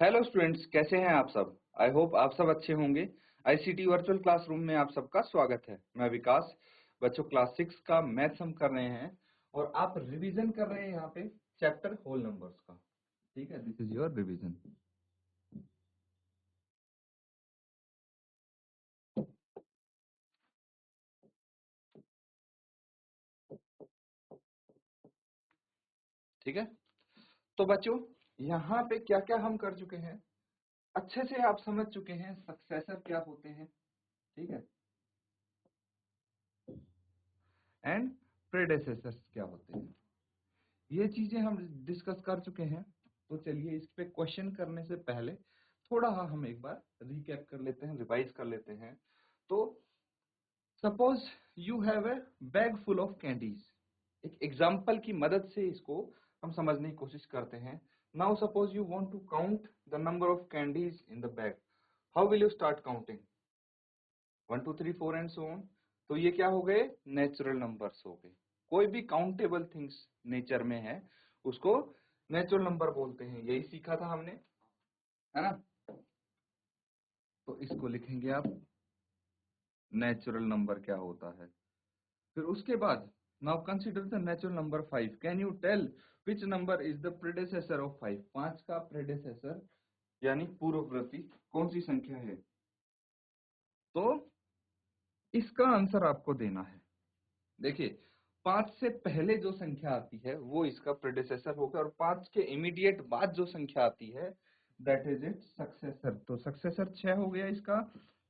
Hello students, कैसे हैं आप सब। आई होप आप सब अच्छे होंगे। आईसीटी वर्चुअल क्लासरूम में आप सबका स्वागत है। मैं विकास। बच्चों, क्लास 6 का मैथ्स हम कर रहे हैं और आप रिवीजन कर रहे हैं यहाँ पे चैप्टर होल नंबर्स का। ठीक है, दिस इज योर रिवीजन। ठीक है, तो बच्चों यहाँ पे क्या क्या हम कर चुके हैं, अच्छे से आप समझ चुके हैं सक्सेसर क्या होते हैं। ठीक है, एंड प्रेडेसेसर्स क्या होते हैं, ये चीजें हम डिस्कस कर चुके हैं। तो चलिए इस पे क्वेश्चन करने से पहले थोड़ा हम एक बार रिकैप कर लेते हैं, रिवाइज कर लेते हैं। तो suppose you have a bag full of candies. एक एग्जांपल की मदद से इसको हम समझने की कोशिश करते हैं। Now suppose you want to count the number of candies in the bag. How will you start counting? 1 2 3 4 and so on. तो ये क्या हो गए? नेचुरल नंबर्स हो गए। कोई भी काउंटेबल थिंग्स नेचर में है उसको नेचुरल नंबर बोलते हैं। यही सीखा था हमने, है ना। तो इसको लिखेंगे आप, नेचुरल नंबर क्या होता है। फिर उसके बाद now consider the natural number 5। Can you tell which number is the predecessor of 5? 5 का प्रेडेसेसर यानी पूर्ववर्ती कौन सी संख्या है? तो इसका आंसर आपको देना है। देखिए, 5 से पहले जो संख्या आती है वो इसका प्रेडेसेसर होगा और 5 के इमीडिएट बाद जो संख्या आती है दैट इज इट सक्सेसर। तो सक्सेसर 6 हो गया, इसका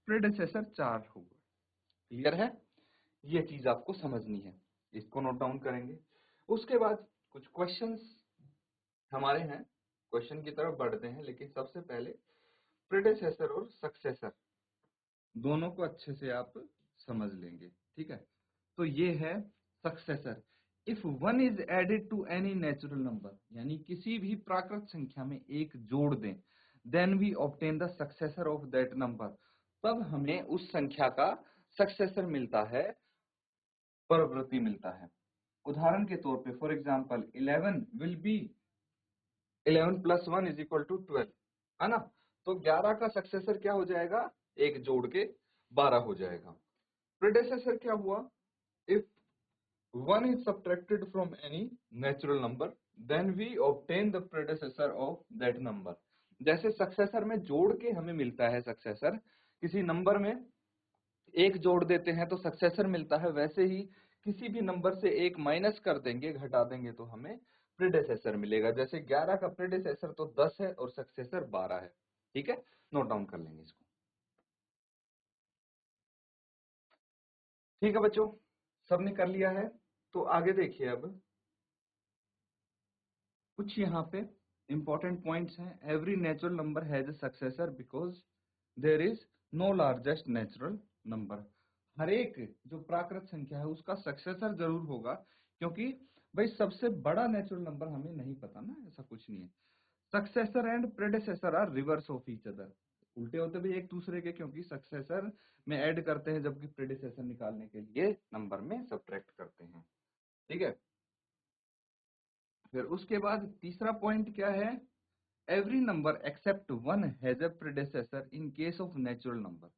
प्रेडेसेसर 4 होगा। क्लियर है? ये चीज आपको समझनी है, इसको नोट डाउन करेंगे। उसके बाद कुछ क्वेश्चंस हमारे हैं, क्वेश्चन की तरफ बढ़ते हैं, लेकिन सबसे पहले प्रेडेसेसर और सक्सेसर दोनों को अच्छे से आप समझ लेंगे। ठीक है, तो ये है successor. If one is added to any natural number, यानी किसी भी प्राकृत संख्या में एक जोड़ दें, then we obtain the successor of that number. तब हमें उस संख्या का सक्सेसर मिलता है, परवर्ती मिलता है। उदाहरण के तौर पे फॉर एग्जांपल 11 विल बी 11 + 1 = 12, है ना। तो 11 का सक्सेसर क्या हो जाएगा? एक जोड़ के 12 हो जाएगा। प्रेडेसेसर क्या हुआ? If 1 is subtracted from any natural number, then we obtain the predecessor of that number। जैसे सक्सेसर में जोड़ के हमें मिलता है सक्सेसर, किसी नंबर में एक जोड़ देते हैं तो सक्सेसर मिलता है, वैसे ही किसी भी नंबर से एक माइनस कर देंगे, घटा देंगे तो हमें प्रेडेसेसर मिलेगा। जैसे 11 का प्रेडेसेसर तो 10 है और सक्सेसर 12 है। ठीक है, नोट डाउन कर लेंगे इसको। ठीक है बच्चों, सबने कर लिया है। तो आगे देखिए, अब कुछ यहाँ पे इंपॉर्टेंट पॉइंट्स हैं। Every natural number has a successor because there is no largest natural number. हर एक जो प्राकृत संख्या है उसका सक्सेसर जरूर होगा, क्योंकि भाई सबसे बड़ा नेचुरल नंबर हमें नहीं पता ना, ऐसा कुछ नहीं है। Successor and predecessor are reverse of each other. उल्टे होते भी एक दूसरे के, क्योंकि सक्सेसर में ऐड करते हैं जबकि प्रेडेसेसर निकालने के लिए नंबर में सब्ट्रैक्ट करते हैं। ठीक है, फिर उसके बाद तीसरा पॉइंट क्या है? Every number except one has a प्रेडेसेसर in case of natural number.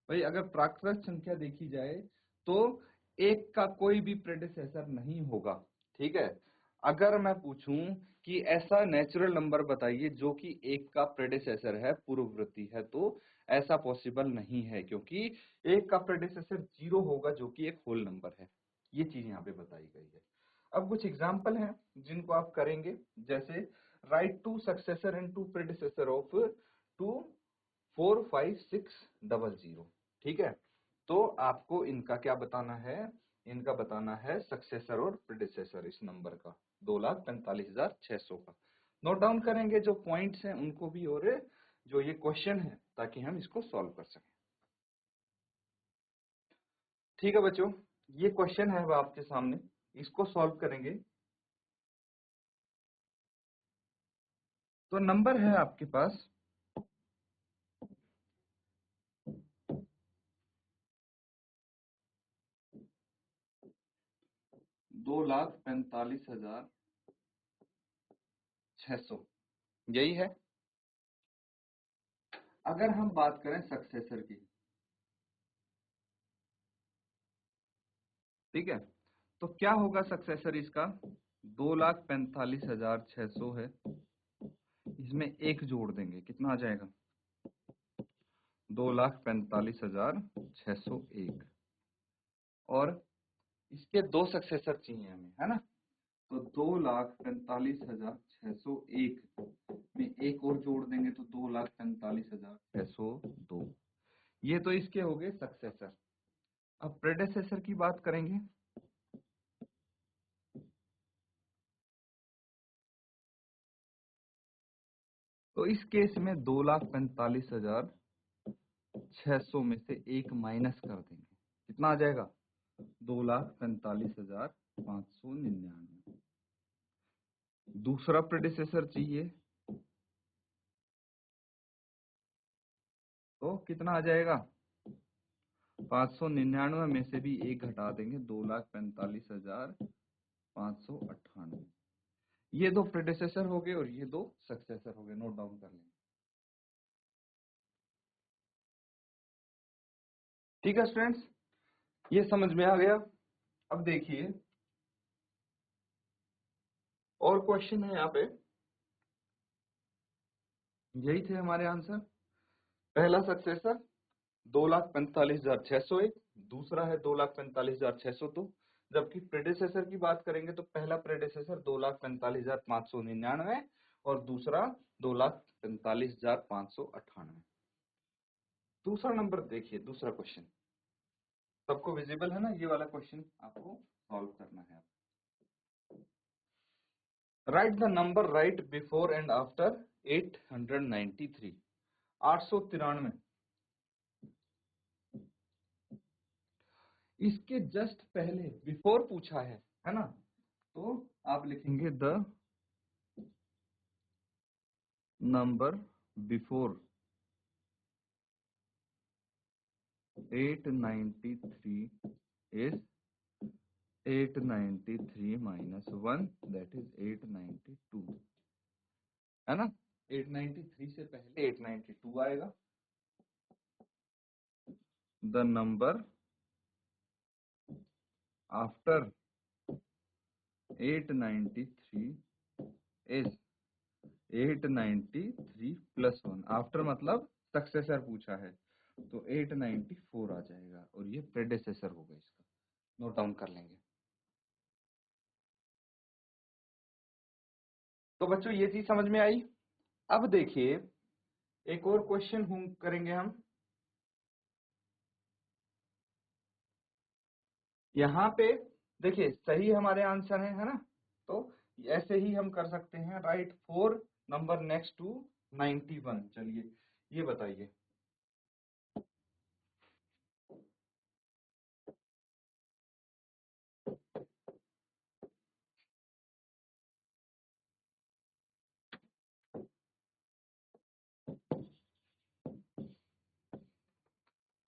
भाई अगर प्राकृत संख्या देखी जाए तो एक का कोई भी प्रेडेसेसर नहीं होगा। ठीक है, अगर मैं पूछूं कि ऐसा नेचुरल नंबर बताइए जो कि एक का प्रेडेसेसर है, पूर्ववर्ती है, तो ऐसा पॉसिबल नहीं है, क्योंकि एक का प्रेडेसेसर 0 होगा जो कि एक होल नंबर है। ये चीज यहाँ पे बताई गई है। अब कुछ एग्जाम्पल हैं जिनको आप करेंगे, जैसे write to successor and to predecessor of 2 4 5 6 0 0। ठीक है, तो आपको इनका क्या बताना है? इनका बताना है सक्सेसर और प्रेडिसेसर इस नंबर का, 2,45,600 का। नोट डाउन करेंगे जो पॉइंट्स हैं उनको भी और जो ये क्वेश्चन है, ताकि हम इसको सॉल्व कर सकें। ठीक है बच्चों, ये क्वेश्चन है अब आपके सामने, इसको सॉल्व करेंगे। तो नंबर है आपके पास 2,45,600, यही है। अगर हम बात करें सक्सेसर की, ठीक है, तो क्या होगा सक्सेसर इसका? 2,45,600 है, इसमें एक जोड़ देंगे, कितना आ जाएगा? 2,45,601। और इसके दो सक्सेसर चाहिए हमें, है ना? तो 2,45,601 में एक और जोड़ देंगे तो 2,45,602। ये तो इसके हो गए सक्सेसर। अब प्रेडेसेसर की बात करेंगे। तो इस केस में 2,45,600 में से एक माइनस कर देंगे, कितना आ जाएगा? 2,45,599। दूसरा प्रेडिसेसर चाहिए, तो कितना आ जाएगा? 599 में से भी एक घटा देंगे, 2,45,598। ये दो प्रेडिसेसर हो गए और ये दो सक्सेसर हो गए, नोट डाउन कर लेंगे। ठीक है स्टूडेंट्स, ये समझ में आ गया। अब देखिए और क्वेश्चन है यहाँ पे, यही थे हमारे आंसर। पहला सक्सेसर 2,45,601, दूसरा है 2,45,602। जबकि प्रेडेसेसर की बात करेंगे तो पहला प्रेडेसेसर 2,45,599 और दूसरा 2,45,598। दूसरा नंबर देखिए, दूसरा क्वेश्चन सबको विजिबल है ना? ये वाला क्वेश्चन आपको सॉल्व करना है। Right the number right before and after 893। 893 इसके जस्ट पहले बिफोर पूछा है ना? तो आप लिखेंगे the number before 893 is 893 minus 1, that is 892, है ना? 893 से पहले 892 आएगा। The number after 893 is 893 plus 1। After मतलब सक्सेसर पूछा है, तो 894 आ जाएगा और ये प्रेडेसेसर होगा इसका, नोट डाउन कर लेंगे। तो बच्चों ये चीज समझ में आई। अब देखिए एक और क्वेश्चन करेंगे हम। यहाँ पे देखिए सही हमारे आंसर है ना? तो ऐसे ही हम कर सकते हैं, राइट 4 नंबर नेक्स्ट टू 91। चलिए ये बताइए।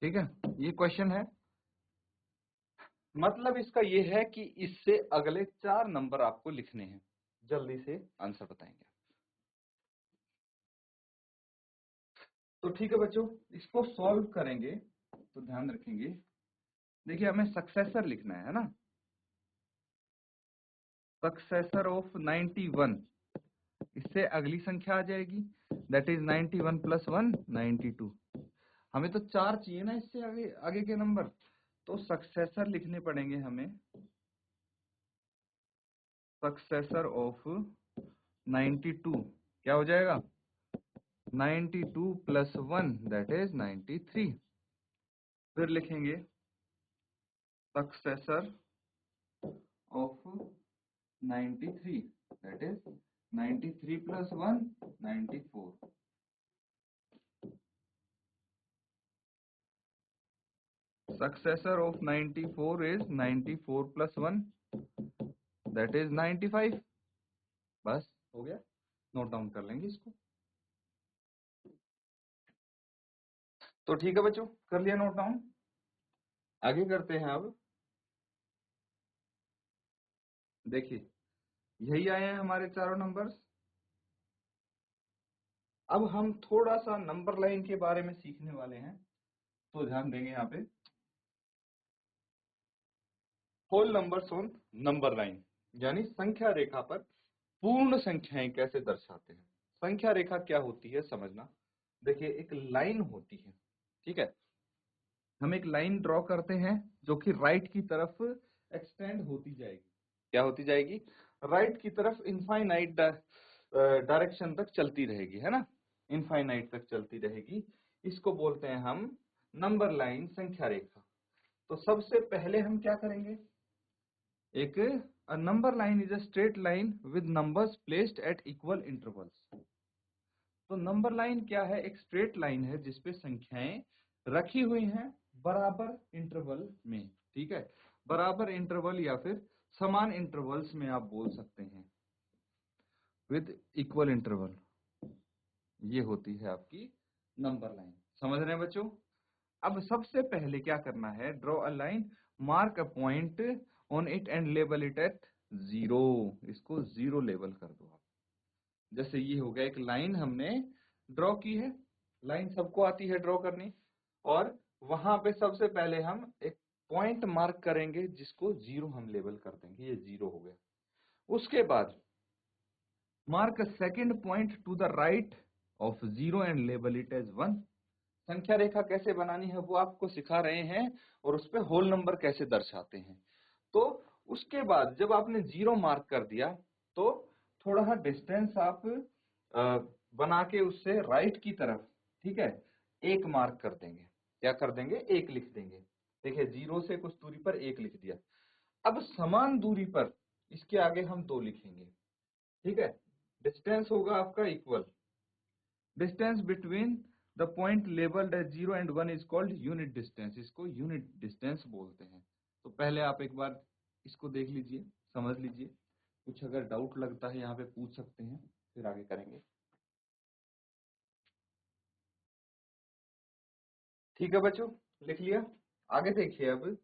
ठीक है, ये क्वेश्चन है, मतलब इसका ये है कि इससे अगले 4 नंबर आपको लिखने हैं। जल्दी से आंसर बताएंगे। तो ठीक है बच्चों, इसको सॉल्व करेंगे तो ध्यान रखेंगे। देखिए हमें सक्सेसर लिखना है ना? सक्सेसर ऑफ 91, इससे अगली संख्या आ जाएगी, दैट इज 91 प्लस 1 92। हमें तो 4 चाहिए ना इससे आगे आगे के नंबर, तो सक्सेसर लिखने पड़ेंगे हमें। सक्सेसर ऑफ 92 क्या हो जाएगा? 92 प्लस 1 दैट इज 93। फिर लिखेंगे successor of 93 that is 93 plus 1 94। Successor of 94 is 94 plus 1 that is 95। बस हो गया, नोट डाउन कर लेंगे इसको। तो ठीक है बच्चों, कर लिया नोट डाउन। आगे करते हैं अब। देखिए यही आए हैं हमारे चारों नंबर्स। अब हम थोड़ा सा नंबर लाइन के बारे में सीखने वाले हैं, तो ध्यान देंगे यहाँ पे। Whole numbers on number line, यानी संख्या रेखा पर पूर्ण संख्याएं कैसे दर्शाते हैं। संख्या रेखा क्या होती है समझना। देखिए, एक लाइन होती है, ठीक है। हम एक लाइन ड्रॉ करते हैं जो कि राइट की तरफ एक्सटेंड होती जाएगी। क्या होती जाएगी? राइट की तरफ इनफाइनाइट डायरेक्शन तक चलती रहेगी, है ना, इनफाइनाइट तक चलती रहेगी। इसको बोलते हैं हम नंबर लाइन, संख्या रेखा। तो सबसे पहले हम क्या करेंगे, एक number line is a straight line with numbers placed at equal intervals. तो नंबर लाइन क्या है? एक स्ट्रेट लाइन है जिसपे संख्याएं रखी हुई हैं बराबर इंटरवल में, ठीक है। बराबर इंटरवल या फिर समान इंटरवल्स में आप बोल सकते हैं, विद इक्वल इंटरवल। ये होती है आपकी नंबर लाइन। समझ रहे हैं बच्चों? अब सबसे पहले क्या करना है, draw a line, mark a point on it and label it at 0। इसको 0 लेबल कर दो आप। जैसे ये हो गया, एक लाइन हमने ड्रॉ की है। लाइन सबको आती है ड्रॉ करनी, और वहां पे सबसे पहले हम एक पॉइंट मार्क करेंगे जिसको 0 हम लेबल कर देंगे, ये 0 हो गया। उसके बाद mark a second point to the right of 0 and label it as 1। संख्या रेखा कैसे बनानी है वो आपको सिखा रहे हैं, और उस पे होल नंबर कैसे दर्शाते हैं। तो उसके बाद जब आपने 0 मार्क कर दिया, तो थोड़ा सा डिस्टेंस आप बना के उससे राइट की तरफ, ठीक है, 1 मार्क कर देंगे। क्या कर देंगे? 1 लिख देंगे। देखिए, 0 से कुछ दूरी पर 1 लिख दिया। अब समान दूरी पर इसके आगे हम 2 लिखेंगे, ठीक है। डिस्टेंस होगा आपका equal. Distance between the point labelled as 0 and 1 is called unit distance. इसको यूनिट डिस्टेंस बोलते हैं। तो पहले आप एक बार इसको देख लीजिए, समझ लीजिए। कुछ अगर डाउट लगता है यहाँ पे पूछ सकते हैं, फिर आगे करेंगे। ठीक है बच्चों, लिख लिया? आगे देखिए अब।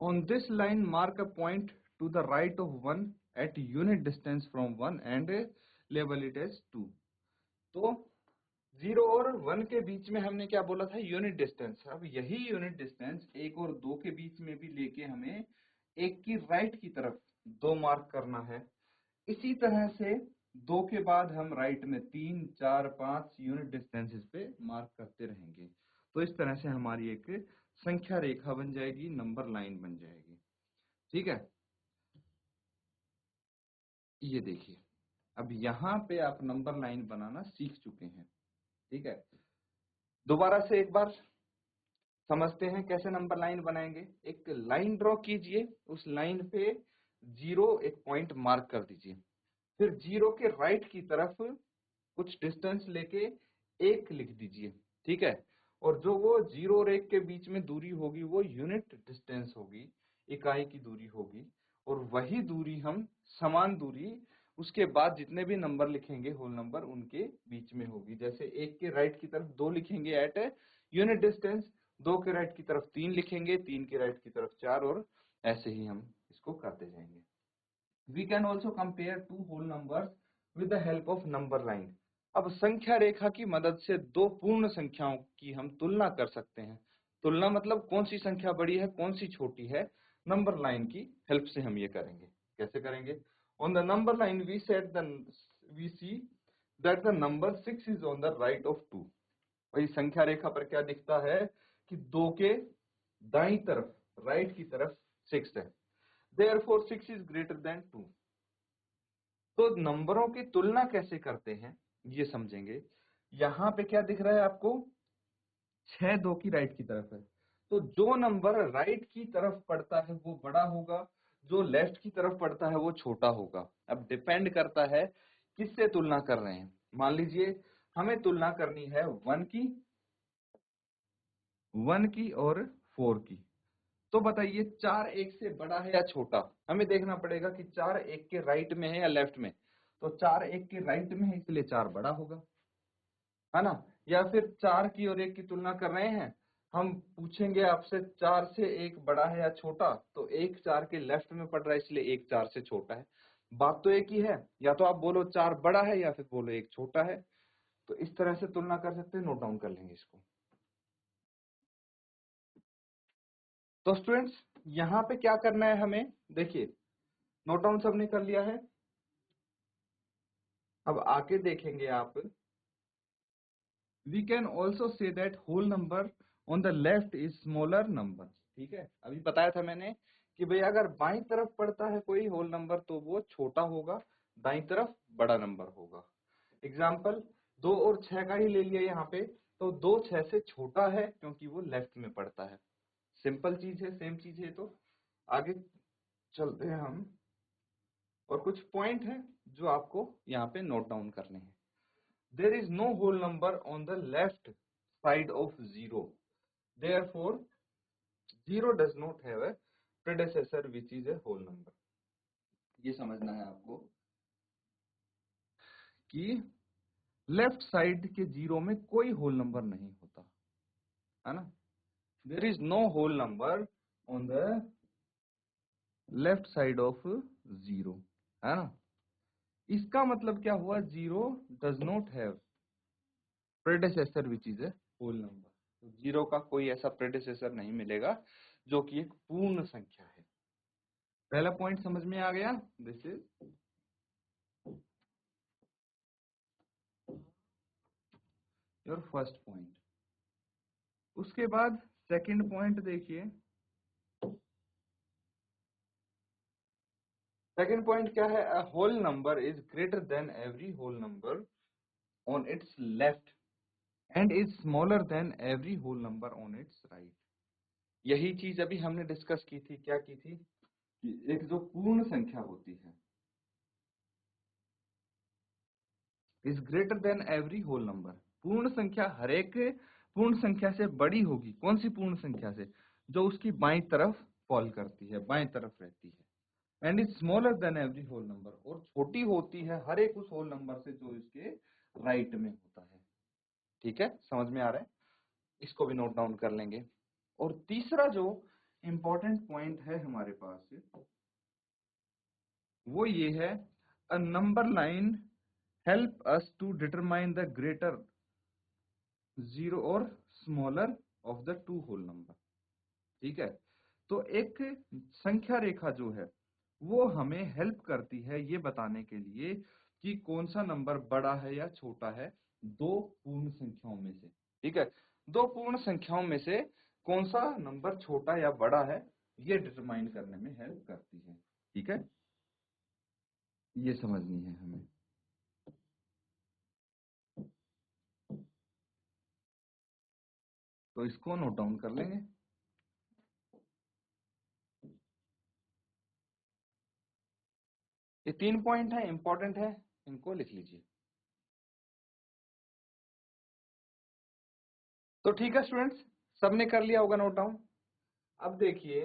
On this line mark a point to the right of 1 at unit distance from 1 and label it as 2। तो 0 और 1 के बीच में हमने क्या बोला था? Unit distance. अब यही यूनिट डिस्टेंस 1 और 2 के बीच में भी लेके हमें 1 की राइट की तरफ 2 मार्क करना है। इसी तरह से 2 के बाद हम राइट में 3, 4, 5 यूनिट डिस्टेंसेस पे मार्क करते रहेंगे। तो इस तरह से हमारी एक संख्या रेखा बन जाएगी, नंबर लाइन बन जाएगी, ठीक है। ये देखिए, अब यहाँ पे आप नंबर लाइन बनाना सीख चुके हैं, ठीक है। दोबारा से एक बार समझते हैं कैसे नंबर लाइन बनाएंगे। एक लाइन ड्रॉ कीजिए, उस लाइन पे 0 एक पॉइंट मार्क कर दीजिए। फिर 0 के राइट की तरफ कुछ डिस्टेंस लेके 1 लिख दीजिए, ठीक है। और जो वो 0 और 1 के बीच में दूरी होगी वो यूनिट डिस्टेंस होगी, इकाई की दूरी होगी। और वही दूरी हम, समान दूरी, उसके बाद जितने भी नंबर लिखेंगे होल नंबर, उनके बीच में होगी। जैसे 1 के राइट की तरफ 2 लिखेंगे एट यूनिट डिस्टेंस, 2 के राइट की तरफ 3 लिखेंगे, 3 के राइट की तरफ 4, और ऐसे ही हम इसको करते जाएंगे। We can also compare two whole numbers with the help of number line। अब संख्या रेखा की मदद से दो पूर्ण संख्याओं की हम तुलना कर सकते हैं। तुलना मतलब कौन सी संख्या बड़ी है, कौन सी छोटी है, नंबर लाइन की हेल्प से हम ये करेंगे। कैसे करेंगे? On the number line we see that the number 6 is on the right of 2। वही संख्या रेखा पर क्या दिखता है कि 2 के दाईं तरफ, राइट की तरफ 6 है। Therefore 6 is greater than 2। तो नंबरों की तुलना कैसे करते हैं ये समझेंगे। यहाँ पे क्या दिख रहा है आपको? 6 2 की राइट की तरफ है। तो जो नंबर राइट की तरफ पड़ता है वो बड़ा होगा, जो लेफ्ट की तरफ पड़ता है वो छोटा होगा। अब डिपेंड करता है किससे तुलना कर रहे हैं। मान लीजिए हमें तुलना करनी है 1 की, 1 की और 4 की। तो बताइए 4 1 से बड़ा है या छोटा? हमें देखना पड़ेगा कि 4 1 के राइट में है या लेफ्ट में। तो 4 1 के राइट में है, इसलिए 4 बड़ा होगा, है ना। या फिर 4 की और 1 की तुलना कर रहे हैं, हम पूछेंगे आपसे 4 से 1 बड़ा है या छोटा, तो 1 4 के लेफ्ट में पड़ रहा है, इसलिए 1 4 से छोटा है। बात तो एक ही है, या तो आप बोलो 4 बड़ा है या फिर बोलो 1 छोटा है। तो इस तरह से तुलना कर सकते हैं, नोट डाउन कर लेंगे इसको। तो स्टूडेंट्स यहाँ पे क्या करना है हमें, देखिए नोट डाउन सबने कर लिया है। अब आके देखेंगे आप, we can also say that whole number on the left is smaller number. ठीक है, अभी बताया था मैंने कि भाई अगर बाईं तरफ पड़ता है कोई होल नंबर तो वो छोटा होगा, दाईं तरफ बड़ा नंबर होगा। एग्जाम्पल 2 और 6 का ही ले लिया यहाँ पे, तो 2 6 से छोटा है क्योंकि वो लेफ्ट में पड़ता है। सिंपल चीज है, सेम चीज है। तो आगे चलते हैं हम, और कुछ पॉइंट है जो आपको यहाँ पे नोट डाउन करने हैं। There is no whole number on the left side of 0. Therefore, 0 does not have a predecessor which is a whole number. ये समझना है आपको कि लेफ्ट साइड के 0 में कोई होल नंबर नहीं होता है ना। There is no whole number on the left side of 0 है ना। इसका मतलब क्या हुआ, 0 does not have predecessor which is a whole number। तो 0 का कोई ऐसा प्रेडिसेसर नहीं मिलेगा जो कि एक पूर्ण संख्या है। पहला पॉइंट समझ में आ गया, this is your first point. उसके बाद सेकंड पॉइंट देखिए, सेकंड पॉइंट क्या है, a whole number is greater than every whole number on its left and is smaller than every whole number on its right. यही चीज अभी हमने discuss की थी, क्या की थी कि एक जो पूर्ण संख्या होती है is greater than every whole number. पूर्ण संख्या हर एक पूर्ण संख्या से बड़ी होगी। कौन सी पूर्ण संख्या से, जो उसकी बाईं तरफ फॉल करती है, बाईं तरफ रहती है। And is smaller than every whole number, और छोटी होती है हर एक उस होल नंबर से जो इसके राइट में होता है। ठीक है, समझ में आ रहा है, इसको भी नोट डाउन कर लेंगे। और तीसरा जो इंपॉर्टेंट पॉइंट है हमारे पास, वो ये है, a number line help us to determine the greater 0 और smaller of the two whole number. ठीक है, तो एक संख्या रेखा जो है वो हमें हेल्प करती है ये बताने के लिए कि कौन सा नंबर बड़ा है या छोटा है दो पूर्ण संख्याओं में से। ठीक है, दो पूर्ण संख्याओं में से कौन सा नंबर छोटा या बड़ा है ये डिटरमाइन करने में हेल्प करती है। ठीक है, ये समझनी है हमें। तो इसको नोट डाउन कर लेंगे। ये 3 पॉइंट है, इंपॉर्टेंट है, इनको लिख लीजिए। तो ठीक है स्टूडेंट्स, सबने कर लिया होगा नोट डाउन। अब देखिए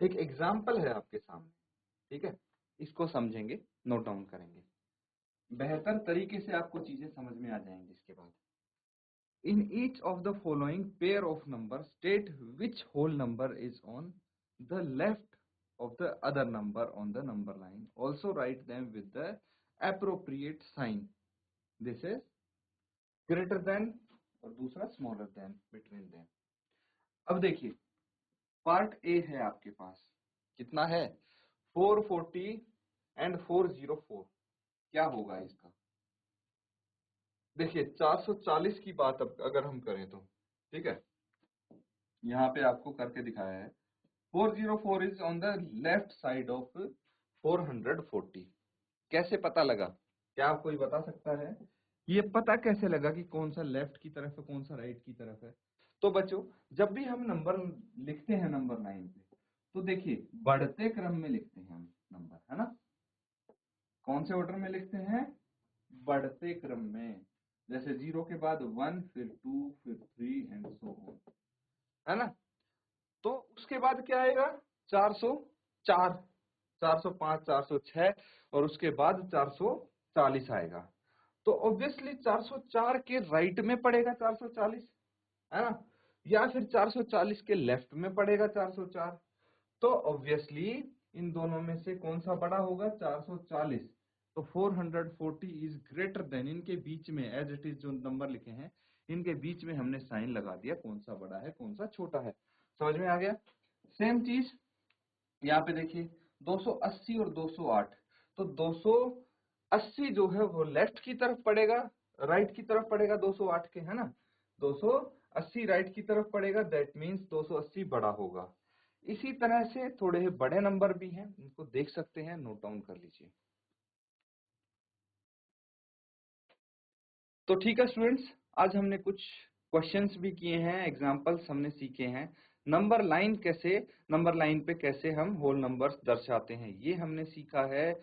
एक एग्जाम्पल है आपके सामने, ठीक है, इसको समझेंगे, नोट डाउन करेंगे, बेहतर तरीके से आपको चीजें समझ में आ जाएंगी इसके बाद। In each of the following pair of number state which whole number is on the left of the other number on the number line. Also write them with the appropriate sign. This is greater than और दूसरा smaller than between them. अब देखिए part A है आपके पास, कितना है 440 and 404। क्या होगा इसका, देखिए 440 की बात अब अगर हम करें तो, ठीक है, यहाँ पे आपको करके दिखाया है 404 is on the left side of 440। कैसे पता लगा, क्या कोई बता सकता है ये पता कैसे लगा कि कौन सा लेफ्ट की तरफ है कौन सा राइट की तरफ है। तो बच्चों जब भी हम नंबर लिखते हैं नंबर लाइन पे, तो देखिए बढ़ते क्रम में लिखते हैं हम नंबर, है ना। कौन से ऑर्डर में लिखते हैं, बढ़ते क्रम में, जैसे 0 के बाद 1 फिर 2 फिर 3 एंड सो ऑन, है ना। तो उसके बाद क्या आएगा 404, 405, 406 और उसके बाद 440 आएगा। तो ऑब्वियसली 404 के राइट में पड़ेगा 440, है ना, या फिर 440 के लेफ्ट में पड़ेगा 404। तो ऑब्वियसली इन दोनों में से कौन सा बड़ा होगा? 440। तो 440 इज ग्रेटर देन, इनके बीच में एज इट इज जो नंबर लिखे हैं इनके बीच में हमने साइन लगा दिया, कौन सा बड़ा है कौन सा छोटा है। समझ में आ गया? सेम चीज यहाँ पे देखिए 280 और 208। तो 280 जो है वो लेफ्ट की तरफ पड़ेगा, राइट की तरफ पड़ेगा 208 के, है ना। 280 राइट की तरफ पड़ेगा, दैट मीन्स 280 बड़ा होगा। इसी तरह से थोड़े बड़े नंबर भी हैं, इनको देख सकते हैं, नोट डाउन कर लीजिए। तो ठीक है स्टूडेंट्स, आज हमने कुछ क्वेश्चंस भी किए हैं, एग्जांपल्स हमने सीखे हैं। नंबर लाइन पे कैसे हम होल नंबर्स दर्शाते हैं ये हमने सीखा है।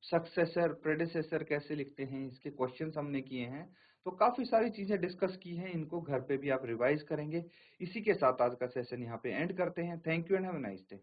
सक्सेसर प्रेडिसेसर कैसे लिखते हैं इसके क्वेश्चंस हमने किए हैं। तो काफी सारी चीजें डिस्कस की हैं, इनको घर पे भी आप रिवाइज करेंगे। इसी के साथ आज का सेशन यहाँ पे एंड करते हैं। Thank you and have a nice day.